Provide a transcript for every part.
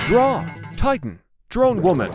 Draw, Titan, Drone Woman.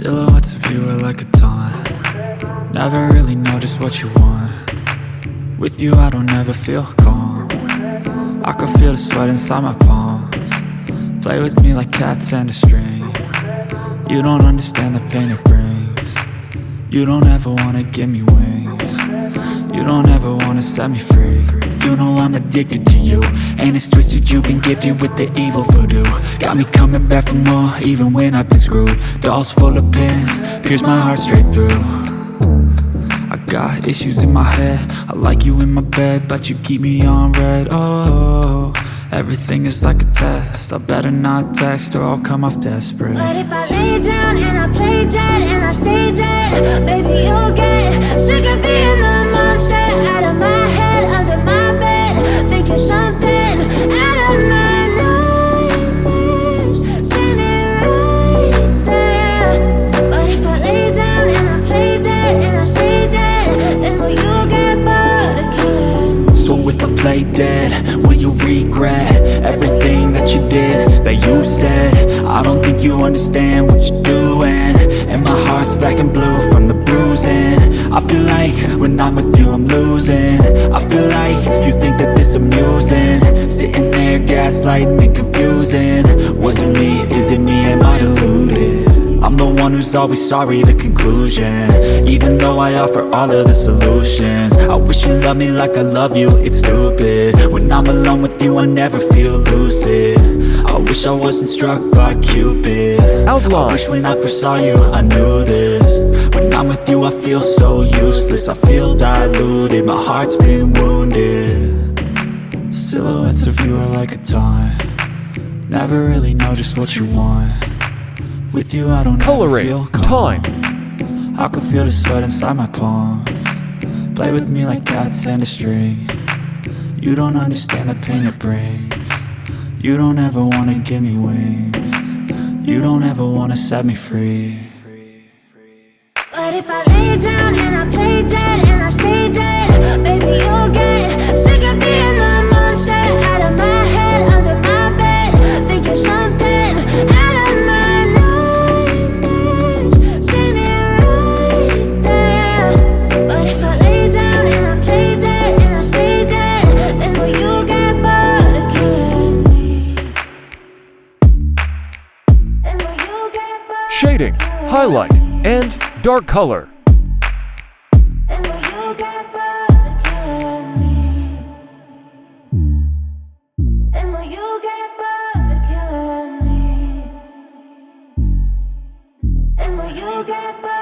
Silhouettes of you are like a taunt. Never really know just what you want. With you I don't ever feel calm. I can feel the sweat inside my palms. Play with me like cats and a string. You don't understand the pain it brings. You don't ever wanna give me wings. You don't ever wanna set me free. You know I'm addicted to you, and it's twisted, you've been gifted with the evil voodoo. Got me coming back for more, even when I've been screwed. Dolls full of pins, pierce my heart straight through. I got issues in my head, I like you in my bed, but you keep me on red. Oh, everything is like a test, I better not text or I'll come off desperate. But if I lay down and I play dead and I stay dead, baby you'll get sick of being the monster out of my head, under my bed, thinking something out of my nightmares, standing right there. But if I lay down and I play dead and I stay dead, then will you get bored of killing me? So if I play dead, will you regret everything that you did, that you said? I don't think you understand what you're doing, and my heart's black and blue from the bruising. I feel like when I'm with you I'm losing. I feel like you think that this amusing, sitting there gaslighting and confusing. Was it me? Is it me? Am I deluded? I'm the one who's always sorry, the conclusion, even though I offer all of the solutions. I wish you loved me like I love you, it's stupid. When I'm alone with you I never feel lucid. I wish I wasn't struck by Cupid. Outline. I wish when I first saw you I knew this. When I'm with you I feel so useless, I feel diluted, my heart's been wounded. Silhouettes of you are like a taunt. Never really know just what you want. With you I don't ever Coloring. feel calm. Time. I can feel the sweat inside my palms. Play with me like cats and a string. You don't understand the pain it brings. You don't ever wanna give me wings. You don't ever wanna set me free. But if I lay down and I play dead and I stay dead, baby you'll get sick of being the monster out of my head, under my bed, thinking something out of my nightmares, standing right there. But if I lay down and I play dead and I stay dead, then will you get bored of killing me? Then will you get bored? Shading, highlight, and dark color. Then will you get bored of killing me? Then will you get bored of killing me? Then will you get bored?